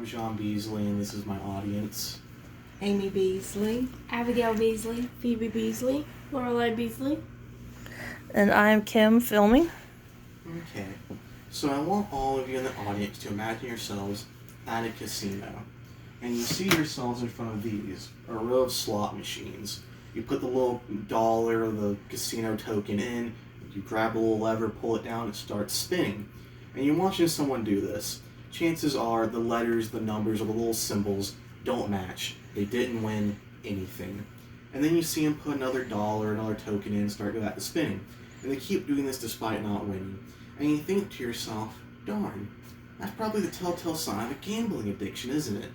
I'm John Beasley, and this is my audience. Amy Beasley, Abigail Beasley, Phoebe Beasley, Lorelei Beasley. And I'm Kim, filming. Okay, so I want all of you in the audience to imagine yourselves at a casino. And you see yourselves in front of these, a row of slot machines. You put the little dollar or the casino token in, you grab a little lever, pull it down, it starts spinning. And you're watching someone do this. Chances are the letters, the numbers, or the little symbols don't match. They didn't win anything. And then you see them put another dollar, another token in, start back to spinning. And they keep doing this despite not winning. And you think to yourself, darn, that's probably the telltale sign of a gambling addiction, isn't it?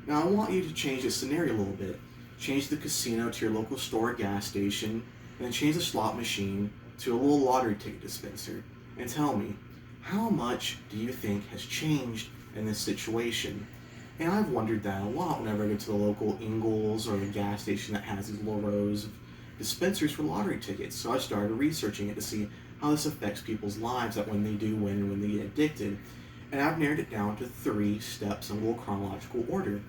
Now I want you to change the scenario a little bit. Change the casino to your local store or gas station, and then change the slot machine to a little lottery ticket dispenser. And tell me, how much do you think has changed in this situation? And I've wondered that a lot whenever I go to the local Ingles or the gas station that has these little rows of dispensers for lottery tickets. So I started researching it to see how this affects people's lives, that when they do win and when they get addicted. And I've narrowed it down to 3 steps in a little chronological order.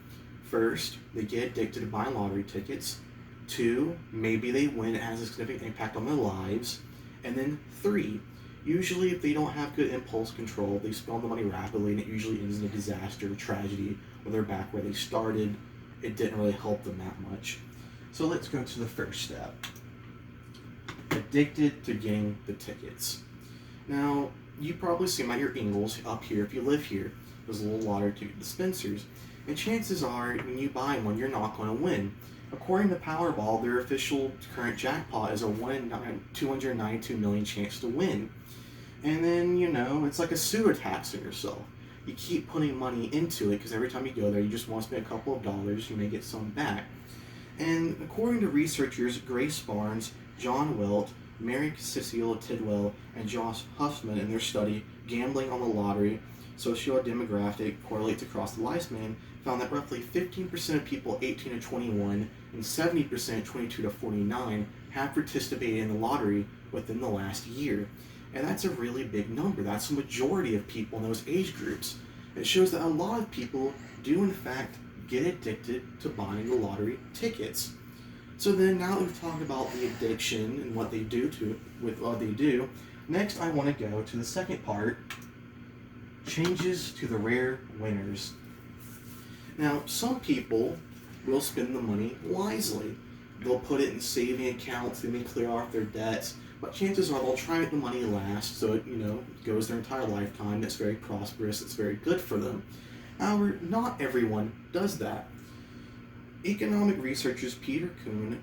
First, they get addicted to buying lottery tickets. 2, maybe they win, it has a significant impact on their lives. And then 3, usually if they don't have good impulse control, they spend the money rapidly and it usually ends in a disaster, a tragedy, or they're back where they started. It didn't really help them that much. So let's go to the first step. Addicted to getting the tickets. Now, you probably see them at your Ingles up here if you live here. Those little lottery ticket dispensers. And chances are, when you buy one, you're not going to win. According to Powerball, their official current jackpot is a 1 in 292 million chance to win. And then, it's like a sewer tax on yourself. You keep putting money into it because every time you go there, you just want to spend a couple of dollars, you may get some back. And according to researchers Grace Barnes, John Wilt, Mary Cecile Tidwell, and Josh Huffman in their study, Gambling on the Lottery, Socio-Demographic Correlates Across the Lifespan, found that roughly 15% of people 18 to 21 and 70% 22 to 49 have participated in the lottery within the last year. And that's a really big number. That's the majority of people in those age groups. It shows that a lot of people do in fact get addicted to buying the lottery tickets. So then, now that we've talked about the addiction and what they do with what they do, next I want to go to the second part, changes to the rare winners. Now, some people will spend the money wisely. They'll put it in saving accounts, they may clear off their debts, but chances are they'll try to make the money last so it goes their entire lifetime. It's very prosperous, it's very good for them. However, not everyone does that. Economic researchers Peter Kuhn,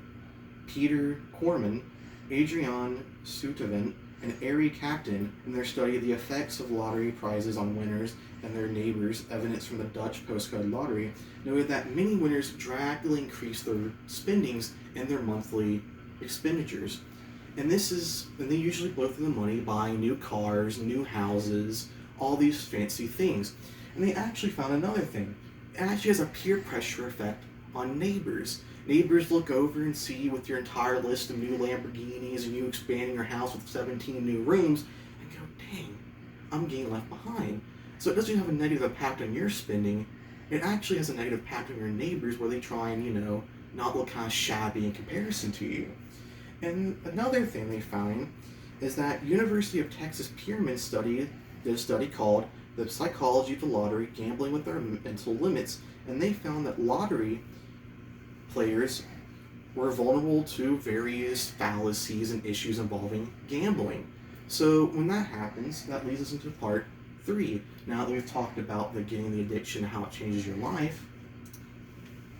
Peter Corman, Adrian Sutavant, and Ari Captain, in their study of the effects of lottery prizes on winners and their neighbors, evidence from the Dutch postcode lottery, noted that many winners drastically increased their spendings and their monthly expenditures. And they usually blow through the money buying new cars, new houses, all these fancy things. And they actually found another thing. It actually has a peer pressure effect on neighbors. Neighbors look over and see you with your entire list of new Lamborghinis and you expanding your house with 17 new rooms and go, dang, I'm getting left behind. So it doesn't have a negative impact on your spending. It actually has a negative impact on your neighbors where they try and, not look kind of shabby in comparison to you. And another thing they found is that University of Texas Pearman did a study called The Psychology of the Lottery, Gambling with Our Mental Limits, and they found that lottery players were vulnerable to various fallacies and issues involving gambling. So when that happens, that leads us into part 3. Now that we've talked about getting the addiction and how it changes your life,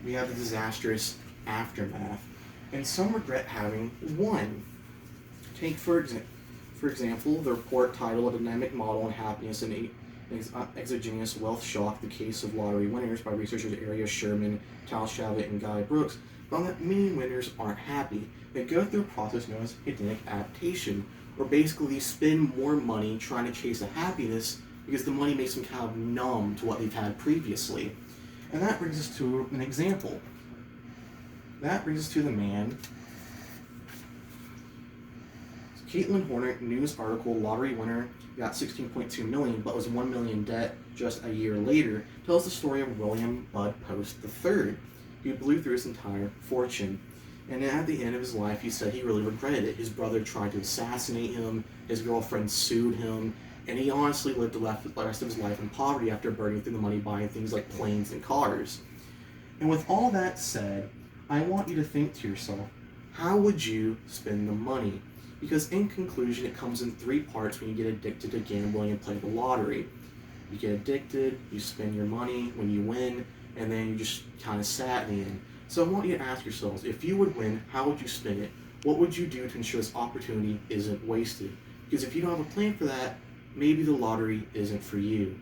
we have the disastrous aftermath. And some regret having won. Take, for example, the report titled A Dynamic Model on Happiness and Exogenous Wealth Shock, The Case of Lottery Winners by researchers Aria Sherman, Tal Shavit, and Guy Brooks, found that many winners aren't happy. They go through a process known as hedonic adaptation, where basically they spend more money trying to chase a happiness because the money makes them kind of numb to what they've had previously. And that brings us to an example. That brings us to the man. Caitlin Horner, news article, lottery winner, got $16.2 million, but was $1 million debt, just a year later, tells the story of William Bud Post III, who blew through his entire fortune. And at the end of his life, he said he really regretted it. His brother tried to assassinate him, his girlfriend sued him, and he honestly lived the rest of his life in poverty after burning through the money buying things like planes and cars. And with all that said, I want you to think to yourself, how would you spend the money? Because in conclusion, it comes in three parts when you get addicted to gambling and play the lottery. You get addicted, you spend your money when you win, and then you just kind of sad in the end. So I want you to ask yourselves, if you would win, how would you spend it? What would you do to ensure this opportunity isn't wasted? Because if you don't have a plan for that, maybe the lottery isn't for you.